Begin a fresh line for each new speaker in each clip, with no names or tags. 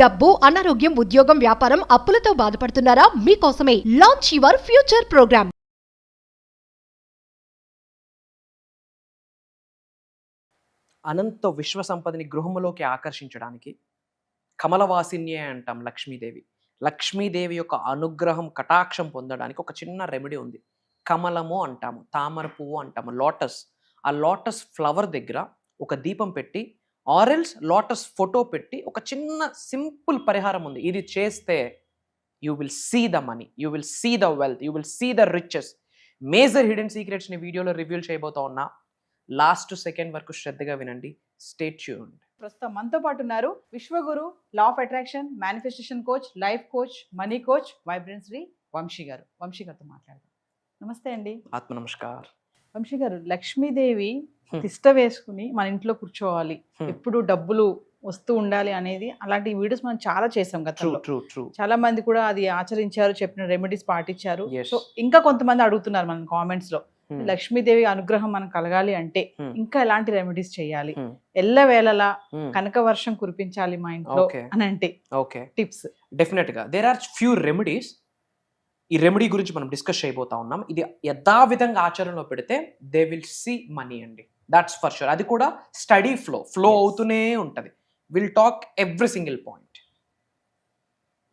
డబ్బు, అనారోగ్యం, ఉద్యోగం, వ్యాపారం, అప్పులతో బాధపడుతున్నారా? మీకోసమే లాంచ్ యువర్ ఫ్యూచర్ ప్రోగ్రామ్.
అనంత విశ్వ సంపదని గృహములోకి ఆకర్షించడానికి కమలవాసిన్యే అంటాం లక్ష్మీదేవి. లక్ష్మీదేవి యొక్క అనుగ్రహం కటాక్షం పొందడానికి ఒక చిన్న రెమెడీ ఉంది. కమలము అంటాము, తామర పువ్వు అంటాము, లోటస్. ఆ లోటస్ ఫ్లవర్ దగ్గర ఒక దీపం పెట్టి ఆరెల్స్ లోటస్ ఫోటో పెట్టి ఒక చిన్న సింపుల్ పరిహారం ఉంది. ఇది చేస్తే you will see the money, you will see the wealth, you will see the riches. Major hidden సీక్రెట్స్ని వీడియోలో రివీల్ చేయబోతా ఉన్నా. లాస్ట్ సెకండ్ వరకు శ్రద్ధగా వినండి. Stay tuned.
ప్రస్తుతం మనతో పాటు ఉన్నారు Vishwaguru, law of attraction, manifestation coach, life coach, money coach, vibrancy Vamsi garu. Vamsi గారితో మాట్లాడదాం. నమస్తే అండి.
ఆత్మ నమస్కార్.
వంశీ గారు, లక్ష్మీదేవి తిష్ట వేసుకుని మన ఇంట్లో కూర్చోవాలి, ఎప్పుడు డబ్బులు వస్తూ ఉండాలి అనేది అలాంటి వీడియోస్ మనం చాలా చేసాం గతంలో. చాలా మంది కూడా అది ఆచరించారు, చెప్పిన రెమెడీస్ పాటించారు. సో ఇంకా కొంతమంది అడుగుతున్నారు మన కామెంట్స్ లో, లక్ష్మీదేవి అనుగ్రహం మనకు కలగాలి అంటే ఇంకా ఎలాంటి రెమెడీస్ చేయాలి, ఎల్లవేళలా కనక వర్షం కురిపించాలి మా ఇంట్లో అని అంటే టిప్స్?
డెఫినెట్ గా దేర్ ఆర్ ఫ్యూ రెమెడీస్. ఈ రెమెడీ గురించి మనం డిస్కస్ చేయబోతా ఉన్నాం. ఇది యథావిధంగా ఆచరణలో పెడితే దే విల్ సీ మనీ అండి, దాట్స్ ఫర్ షూర్. అది కూడా స్టడీ ఫ్లో అవుతూనే ఉంటది. Will talk every single point.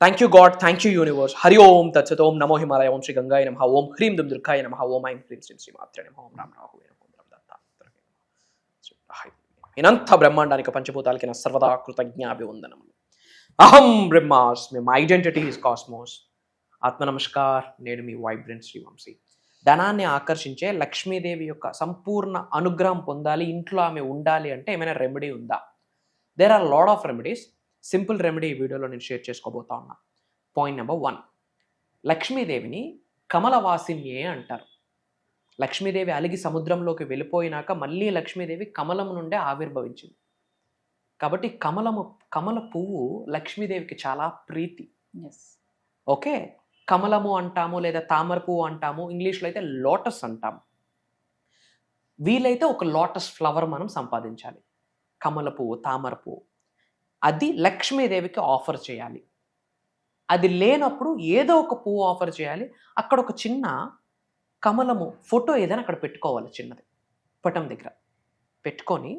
Thank you God, thank you universe. Hari Om తత్సత్. ఓం నమో హిమాలయ. ఓం శ్రీ గంగాయ నమః. ఓం హ్రీం దుమ్ దుర్గాయ నమః. ఓం ఐం హ్రీం శ్రీం శ్రీ మాత్రే నమః. ఓం రామ్ రాహువే నమః. ఓం దత్తాత్రేయ నమః. ఇనంత బ్రహ్మాండానికి పంచభూతాలకి నా సర్వదా కృతజ్ఞాభివందనములు. అహం బ్రహ్మాస్మి, మై ఐడెంటిటీ ఈజ్ కాస్మోస్. ఆత్మ నమస్కార్. నేను మీ వైబ్రెంట్ శ్రీ వంశీ. ధనాన్ని ఆకర్షించే లక్ష్మీదేవి యొక్క సంపూర్ణ అనుగ్రహం పొందాలి, ఇంట్లో ఆమె ఉండాలి అంటే ఏమైనా రెమెడీ ఉందా? There are lot of remedies. Simple remedy ఈ వీడియోలో నేను షేర్ చేసుకోబోతా ఉన్నా. పాయింట్ నెంబర్ 1, లక్ష్మీదేవిని కమలవాసిన్యే అంటారు. లక్ష్మీదేవి అలిగి సముద్రంలోకి వెళ్ళిపోయినాక మళ్ళీ లక్ష్మీదేవి కమలం నుండే ఆవిర్భవించింది. కాబట్టి కమల పువ్వు లక్ష్మీదేవికి చాలా ప్రీతి. ఓకే, కమలము అంటాము, లేదా తామర పువ్వు అంటాము, ఇంగ్లీష్లో అయితే లోటస్ అంటాము. వీలైతే ఒక లోటస్ ఫ్లవర్ మనం సంపాదించాలి. కమల పువ్వు, తామర పువ్వు అది లక్ష్మీదేవికి ఆఫర్ చేయాలి. అది లేనప్పుడు ఏదో ఒక పువ్వు ఆఫర్ చేయాలి. అక్కడ ఒక చిన్న కమలము ఫోటో ఏదైనా అక్కడ పెట్టుకోవాలి, చిన్నది పటం దగ్గర పెట్టుకొని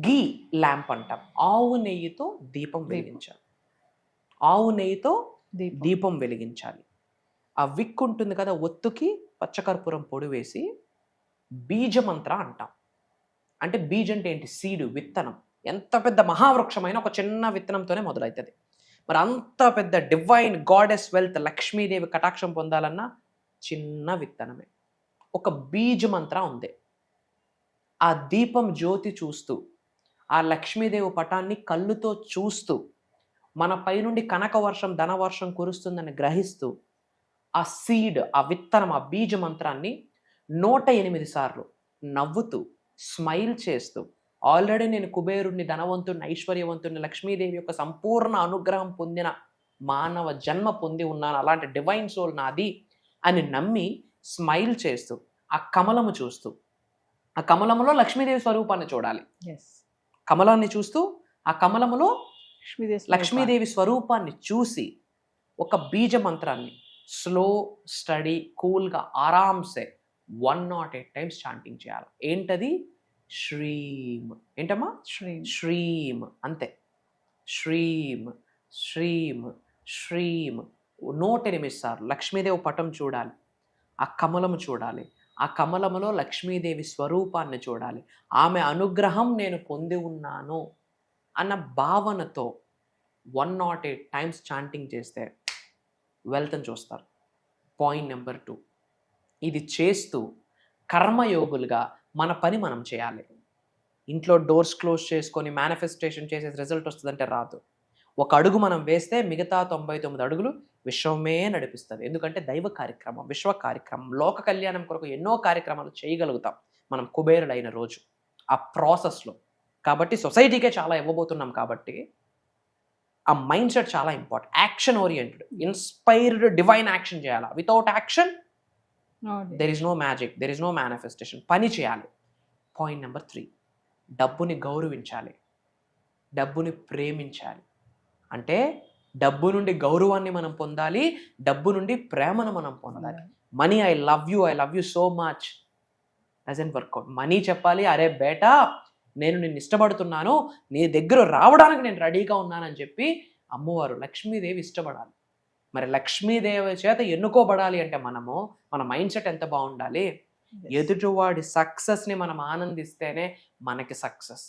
గీ ల్యాంప్ అంటాం, ఆవు నెయ్యితో దీపం వెలిగించాలి. ఆవు నెయ్యితో దీపం వెలిగించాలి. ఆ విక్ ఉంటుంది కదా, ఒత్తుకి పచ్చకర్పూరం పొడి వేసి బీజమంత్ర అంటాం. అంటే బీజ్ అంటే ఏంటి? సీడు, విత్తనం. ఎంత పెద్ద మహావృక్షమైన ఒక చిన్న విత్తనంతోనే మొదలవుతుంది. మరి అంత పెద్ద డివైన్ గాడెస్ వెల్త్ లక్ష్మీదేవి కటాక్షం పొందాలన్నా చిన్న విత్తనమే, ఒక బీజమంత్ర ఉంది. ఆ దీపం జ్యోతి చూస్తూ, ఆ లక్ష్మీదేవి పటాన్ని కళ్ళుతో చూస్తూ, మన పైనుండి కనక వర్షం, ధనవర్షం కురుస్తుందని గ్రహిస్తూ, ఆ సీడ్, ఆ విత్తనం, ఆ బీజ మంత్రాన్ని 108 సార్లు నవ్వుతూ, స్మైల్ చేస్తూ, ఆల్రెడీ నేను కుబేరుణ్ణి, ధనవంతుడిని, ఐశ్వర్యవంతుడిని, లక్ష్మీదేవి యొక్క సంపూర్ణ అనుగ్రహం పొందిన మానవ జన్మ పొంది ఉన్నాను, అలాంటి డివైన్ సోల్ నాది అని నమ్మి స్మైల్ చేస్తూ, ఆ కమలము చూస్తూ, ఆ కమలములో లక్ష్మీదేవి స్వరూపాన్ని చూడాలి. కమలాన్ని చూస్తూ ఆ కమలములో లక్ష్మీదేవి స్వరూపాన్ని చూసి ఒక బీజ మంత్రాన్ని స్లో, స్టడీ, కూల్గా, ఆరామ్సే 108 టైమ్స్ చాంటింగ్ చేయాలి. ఏంటది? శ్రీం. ఏంటమ్మా? శ్రీం. అంతే. శ్రీం శ్రీం శ్రీం 108 సార్లు లక్ష్మీదేవి పటం చూడాలి, ఆ కమలము చూడాలి, ఆ కమలములో లక్ష్మీదేవి స్వరూపాన్ని చూడాలి, ఆమె అనుగ్రహం నేను పొంది ఉన్నాను అన్న భావనతో 108 టైమ్స్ చాంటింగ్ చేస్తే వెల్త్ని చూస్తారు. పాయింట్ నెంబర్ 2, ఇది చేస్తూ కర్మయోగులుగా మన పని మనం చేయాలి. ఇంట్లో డోర్స్ క్లోజ్ చేసుకొని మేనిఫెస్టేషన్ చేసే రిజల్ట్ వస్తుందంటే రాదు. ఒక అడుగు మనం వేస్తే మిగతా 99 అడుగులు విశ్వమే నడిపిస్తుంది. ఎందుకంటే దైవ కార్యక్రమం, విశ్వ కార్యక్రమం, లోక కళ్యాణం కొరకు ఎన్నో కార్యక్రమాలు చేయగలుగుతాం మనం కుబేరుడైన రోజు ఆ ప్రాసెస్లో. కాబట్టి సొసైటీకే చాలా ఇవ్వబోతున్నాం. కాబట్టి ఆ మైండ్ సెట్ చాలా important. Action oriented, inspired, divine action చేయాలి. Without action there is no magic, there is no manifestation. పని చేయాలి. పాయింట్ నెంబర్ 3, డబ్బుని గౌరవించాలి, డబ్బుని ప్రేమించాలి. అంటే డబ్బు నుండి గౌరవాన్ని మనం పొందాలి, డబ్బు నుండి ప్రేమను మనం పొందాలి. Money I love you so much doesn't work out. Money చెప్పాలి, అరే బేటా నేను నిన్ను ఇష్టపడుతున్నాను, నీ దగ్గర రావడానికి నేను రెడీగా ఉన్నానని చెప్పి అమ్మవారు లక్ష్మీదేవి ఇష్టపడాలి. మరి లక్ష్మీదేవి చేత ఎన్నుకోబడాలి అంటే మన మైండ్ సెట్ ఎంత బాగుండాలి? ఎదుటివాడి సక్సెస్ని మనం ఆనందిస్తేనే మనకి సక్సెస్.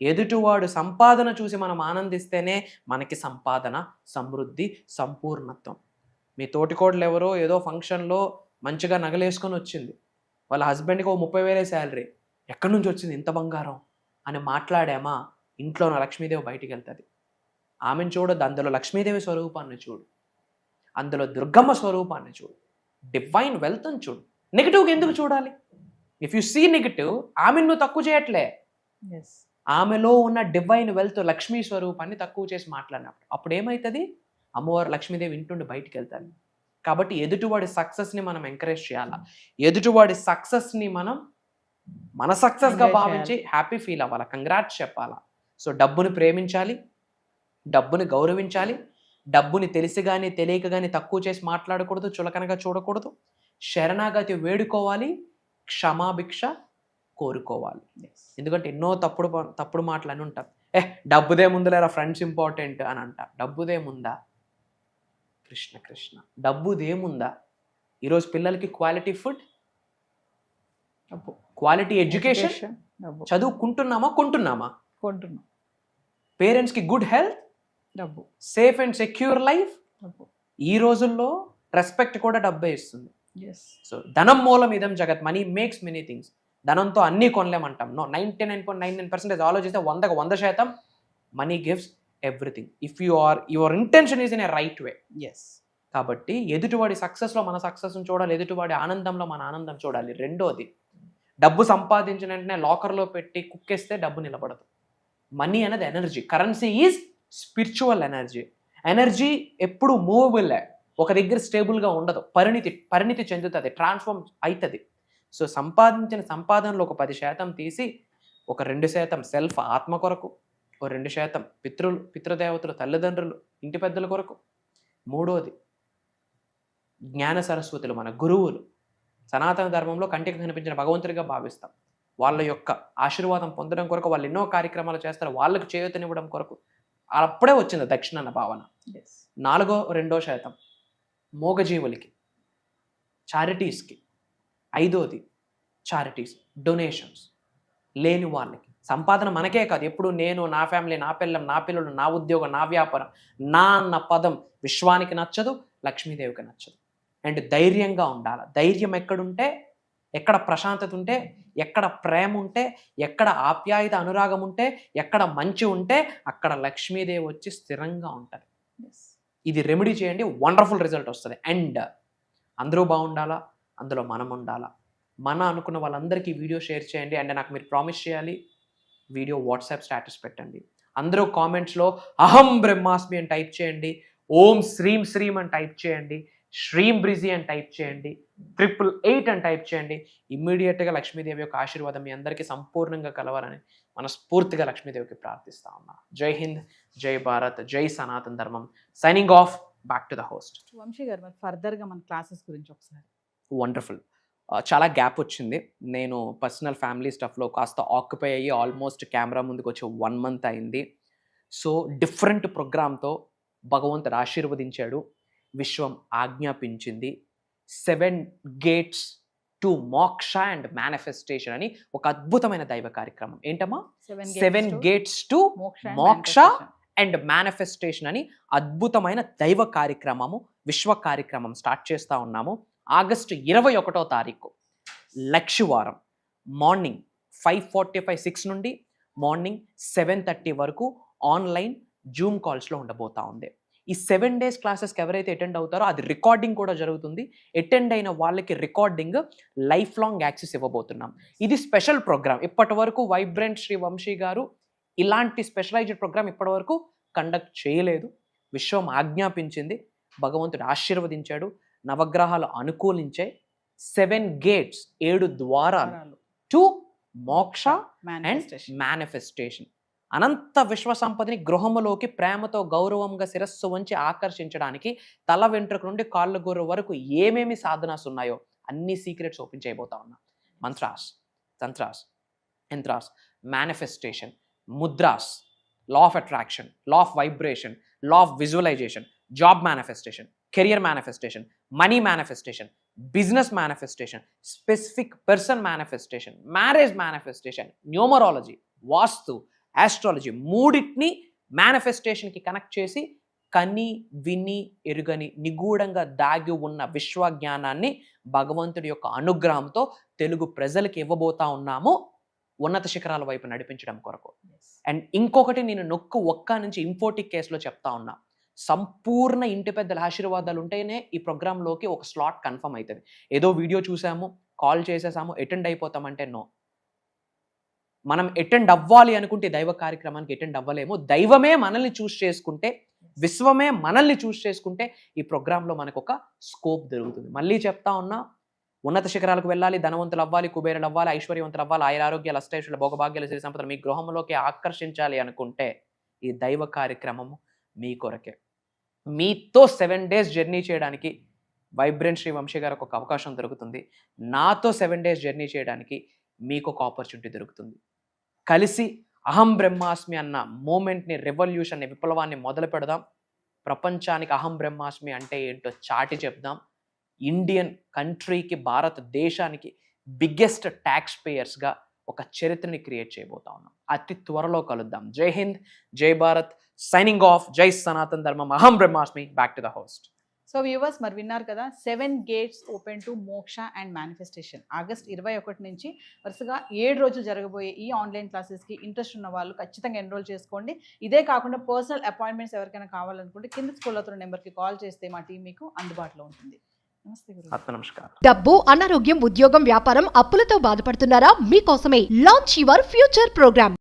ఎదుటివాడు సంపాదన చూసి మనం ఆనందిస్తేనే మనకి సంపాదన, సమృద్ధి, సంపూర్ణత్వం. మీ తోటికోడలు ఎవరో ఏదో ఫంక్షన్లో మంచిగా నగలేసుకొని వచ్చింది, వాళ్ళ హస్బెండ్కి 30,000 శాలరీ, ఎక్కడి నుంచి వచ్చింది ఇంత బంగారం అని మాట్లాడామా, ఇంట్లో ఉన్న లక్ష్మీదేవి బయటికి వెళ్తుంది. ఆమెను చూడొద్దు, అందులో లక్ష్మీదేవి స్వరూపాన్ని చూడు, అందులో దుర్గమ్మ స్వరూపాన్ని చూడు, డివైన్ వెల్త్ని చూడు. నెగిటివ్గా ఎందుకు చూడాలి? ఇఫ్ యు సీ నెగిటివ్, ఆమెను నువ్వు తక్కువ చేయట్లే, ఆమెలో ఉన్న డివైన్ వెల్త్ లక్ష్మీ స్వరూపాన్ని తక్కువ చేసి మాట్లాడినప్పుడు అప్పుడు ఏమవుతుంది? అమ్మవారు లక్ష్మీదేవి ఇంటుండి బయటికి వెళ్తాను. కాబట్టి ఎదుటివాడి సక్సెస్ని మనం ఎంకరేజ్ చేయాలా, ఎదుటివాడి సక్సెస్ని మనం మన సక్సెస్గా భావించి హ్యాపీ ఫీల్ అవ్వాలా, కంగ్రాట్స్ చెప్పాలా. సో డబ్బుని ప్రేమించాలి, డబ్బుని గౌరవించాలి, డబ్బుని తెలిసి కానీ తెలియక కానీ తక్కువ చేసి మాట్లాడకూడదు, చులకనగా చూడకూడదు, శరణాగతి వేడుకోవాలి, క్షమాభిక్ష కోరుకోవాలి. ఎందుకంటే ఎన్నో తప్పుడు మాటలు అని ఉంటాం. డబ్బుదే ముందులేరా ఫ్రెండ్స్ ఇంపార్టెంట్ అని అంట. డబ్బుదేముందా? కృష్ణ కృష్ణ, డబ్బుదేముందా? ఈరోజు పిల్లలకి క్వాలిటీ ఫుడ్, క్వాలిటీ ఎడ్యుకేషన్, చదువుకుంటున్నామా కొంటున్నామా?
కొంటున్నాం.
పేరెంట్స్కి గుడ్ హెల్త్,
డబ్బు.
సేఫ్ అండ్ సెక్యూర్ లైఫ్, ఈ రోజుల్లో రెస్పెక్ట్ కూడా డబ్బే ఇస్తుంది. సో ధనం మూలం ఇదం జగత్, మనీ మేక్స్ మెనీ థింగ్స్. ధనంతో అన్నీ కొనలేమంటాం. 99.99% ఆలోచిస్తే 100% money gives everything if your intention is in a right way. కాబట్టి ఎదుటివాడి సక్సెస్లో మన సక్సెస్ని చూడాలి, ఎదుటివాడి ఆనందంలో మన ఆనందం చూడాలి. రెండోది, డబ్బు సంపాదించిన వెంటనే లాకర్లో పెట్టి కుక్కేస్తే డబ్బు నిలబడదు. మనీ అనేది energy, currency is spiritual energy. Energy ఎప్పుడు మూవబుల్లే, ఒక దగ్గర స్టేబుల్గా ఉండదు, పరిణితి చెందుతుంది, ట్రాన్స్ఫార్మ్ అవుతుంది. సో సంపాదించిన సంపాదనలో ఒక 10% తీసి ఒక 2% సెల్ఫ్ ఆత్మ కొరకు, ఒక 2% పితృదేవతలు, తల్లిదండ్రులు, ఇంటి పెద్దల కొరకు, మూడోది జ్ఞాన సరస్వతులు, మన గురువులు, సనాతన ధర్మంలో కంటికి కనిపించిన భగవంతుడిగా భావిస్తాం, వాళ్ళ యొక్క ఆశీర్వాదం పొందడం కొరకు వాళ్ళు ఎన్నో కార్యక్రమాలు చేస్తారు, వాళ్ళకు చేయూతనివ్వడం కొరకు అప్పుడే వచ్చింది దక్షిణ అన్న భావన. 2% మోగజీవులకి, చారిటీస్కి, 5ది చారిటీస్, డొనేషన్స్, లేని వాళ్ళకి. సంపాదన మనకే కాదు, ఎప్పుడు నేను, నా ఫ్యామిలీ, నా పిల్లం, నా పిల్లలు, నా ఉద్యోగం, నా వ్యాపారం, నా అన్న పదం విశ్వానికి నచ్చదు, లక్ష్మీదేవికి నచ్చదు. అండ్ ధైర్యంగా ఉండాలి. ధైర్యం ఎక్కడుంటే, ఎక్కడ ప్రశాంతత ఉంటే, ఎక్కడ ప్రేమ ఉంటే, ఎక్కడ ఆప్యాయత అనురాగం ఉంటే, ఎక్కడ మంచి ఉంటే అక్కడ లక్ష్మీదేవి వచ్చి స్థిరంగా ఉంటుంది. ఇది రెమెడీ చేయండి, వండర్ఫుల్ రిజల్ట్ వస్తుంది. అండ్ అందరూ బాగుండాలా, అందులో మనం ఉండాలా. మన అనుకున్న వాళ్ళందరికీ వీడియో షేర్ చేయండి. అండ్ నాకు మీరు ప్రామిస్ చేయాలి, వీడియో వాట్సాప్ స్టేటస్ పెట్టండి. అందరూ కామెంట్స్లో అహం బ్రహ్మాస్మి అని టైప్ చేయండి, ఓం శ్రీం శ్రీం అని టైప్ చేయండి, శ్రీం బ్రిజీ అని టైప్ చేయండి, 888 అని టైప్ చేయండి. ఇమ్మీడియట్గా లక్ష్మీదేవి యొక్క ఆశీర్వాదం మీ అందరికీ సంపూర్ణంగా కలవాలని మనస్ఫూర్తిగా లక్ష్మీదేవికి ప్రార్థిస్తా ఉన్నా. జై హింద్, జై భారత్, జై సనాతన ధర్మం. Signing off, back to the host.
Vamshi గారు, మరి ఫర్దర్గా మన క్లాసెస్ గురించి ఒకసారి.
వండర్ఫుల్. చాలా గ్యాప్ వచ్చింది. నేను పర్సనల్ ఫ్యామిలీ స్టఫ్లో కాస్త ఆక్యుపై అయ్యి ఆల్మోస్ట్ కెమెరా ముందుకు వచ్చి 1 month అయింది. సో డిఫరెంట్ ప్రోగ్రామ్తో భగవంతుడు ఆశీర్వదించాడు, విశ్వం ఆజ్ఞాపించింది. 7 gates టు మోక్ష అండ్ మేనిఫెస్టేషన్ అని ఒక అద్భుతమైన దైవ కార్యక్రమం. ఏంటమ్మా? 7 gates టు మోక్ష అండ్ మేనిఫెస్టేషన్ అని అద్భుతమైన దైవ కార్యక్రమము, విశ్వ కార్యక్రమం స్టార్ట్ చేస్తూ ఉన్నాము. ఆగస్టు 21వ తారీఖు లక్షవారం మార్నింగ్ 5:45-6 నుండి మార్నింగ్ 7:30 వరకు ఆన్లైన్ జూమ్ కాల్స్లో ఉండబోతా ఉంది. ఈ 7 days క్లాసెస్కి ఎవరైతే అటెండ్ అవుతారో అది రికార్డింగ్ కూడా జరుగుతుంది. అటెండ్ అయిన వాళ్ళకి రికార్డింగ్ లైఫ్ లాంగ్ యాక్సెస్ ఇవ్వబోతున్నాం. ఇది స్పెషల్ ప్రోగ్రామ్. ఇప్పటి వరకు వైబ్రెంట్ శ్రీ వంశీ గారు ఇలాంటి స్పెషలైజ్డ్ ప్రోగ్రామ్ ఇప్పటి వరకు కండక్ట్ చేయలేదు. విశ్వం ఆజ్ఞాపించింది, భగవంతుడు ఆశీర్వదించాడు, నవగ్రహాలు అనుకూలించే 7 gates 7 ద్వారాలు టు మోక్ష అండ్ మేనిఫెస్టేషన్. అనంత విశ్వ సంపదని గృహములోకి ప్రేమతో గౌరవంగా శిరస్సు వంచి ఆకర్షించడానికి తల వెంట్రుక నుండి కాళ్ళ గోరు వరకు ఏమేమి సాధనాస్ ఉన్నాయో అన్ని సీక్రెట్స్ ఓపెన్ చేయబోతా ఉన్నా. Mantras, tantras, yantras, manifestation, mudras, law of attraction, law of vibration, law of visualisation, job manifestation, career manifestation, money manifestation, business manifestation, specific person manifestation, marriage manifestation, numerology, vastu, astrology మూడింటిని మేనిఫెస్టేషన్కి connect చేసి కని విని ఎరుగని నిగూఢంగా దాగి ఉన్న విశ్వజ్ఞానాన్ని భగవంతుడి యొక్క అనుగ్రహంతో తెలుగు ప్రజలకు ఇవ్వబోతా ఉన్నాము ఉన్నత శిఖరాల వైపు నడిపించడం కొరకు. అండ్ ఇంకొకటి నేను నొక్కు ఒక్క నుంచి ఇంఫోటిక్ కేసులో చెప్తా ఉన్నా, సంపూర్ణ ఇంటి పెద్దల ఆశీర్వాదాలు ఉంటేనే ఈ ప్రోగ్రాంలోకి ఒక స్లాట్ కన్ఫర్మ్ అవుతుంది. ఏదో వీడియో చూసాము, కాల్ చేసేసాము, అటెండ్ అయిపోతామంటే నో. మనం అటెండ్ అవ్వాలి అనుకుంటే దైవ కార్యక్రమానికి అటెండ్ అవ్వలేము. దైవమే మనల్ని చూస్ చేసుకుంటే, విశ్వమే మనల్ని చూస్ చేసుకుంటే ఈ ప్రోగ్రాంలో మనకు ఒక స్కోప్ దొరుకుతుంది. మళ్ళీ చెప్తా ఉన్నా, ఉన్నత శిఖరాలకు వెళ్ళాలి, ధనవంతులు అవ్వాలి, కుబేరులు అవ్వాలి, ఐశ్వర్యవంతులు అవ్వాలి, ఆయురారోగ్యాలు, అష్టైశ్వర్యాలు, భోగభాగ్యాలు, సిరి సంపదలు మీ గృహంలోకి ఆకర్షించాలి అనుకుంటే ఈ దైవ కార్యక్రమము మీ కొరకే. మీతో 7 days జర్నీ చేయడానికి వైబ్రెంట్ శ్రీ వంశీ గారికి ఒక అవకాశం దొరుకుతుంది. నాతో 7 days జర్నీ చేయడానికి మీకు ఒక ఆపర్చునిటీ దొరుకుతుంది. కలిసి అహం బ్రహ్మాస్మి అన్న మూమెంట్ని, రెవల్యూషన్ని, విప్లవాన్ని మొదలు పెడదాం. ప్రపంచానికి అహం బ్రహ్మాస్మి అంటే ఏంటో చాటి చెప్దాం. ఇండియన్ కంట్రీకి, భారతదేశానికి బిగ్గెస్ట్ ట్యాక్స్ పేయర్స్గా ఒక చరిత్రని క్రియేట్ చేయబోతా ఉన్నాం. అతి త్వరలో కలుద్దాం. జై హింద్, జై భారత్, సైనింగ్ ఆఫ్. జై సనాతన్ ధర్మం, అహం బ్రహ్మాస్మి. Back to the host.
So viewers, మరి విన్నారు కదా, 7 gates ఓపెన్ టు మోక్ష అండ్ మేనిఫెస్టేషన్. ఆగస్ట్ 21 నుంచి వరుసగా 7 రోజులు జరగబోయే ఈ ఆన్లైన్ క్లాసెస్కి ఇంట్రెస్ట్ ఉన్న వాళ్ళు ఖచ్చితంగా ఎన్రోల్ చేసుకోండి. ఇదే కాకుండా పర్సనల్ అపాయింట్మెంట్స్ ఎవరికైనా కావాలనుకుంటే కింద స్కూల్ అవుతున్న నెంబర్కి కాల్ చేస్తే మా టీం మీకు అందుబాటులో ఉంటుంది. నమస్తే గురు.
నమస్కారం.
డబ్బు, అనారోగ్యం, ఉద్యోగం, వ్యాపారం, అప్పులతో బాధపడుతున్నారా? మీకోసమే లాంచ్ యువర్ ఫ్యూచర్ ప్రోగ్రామ్.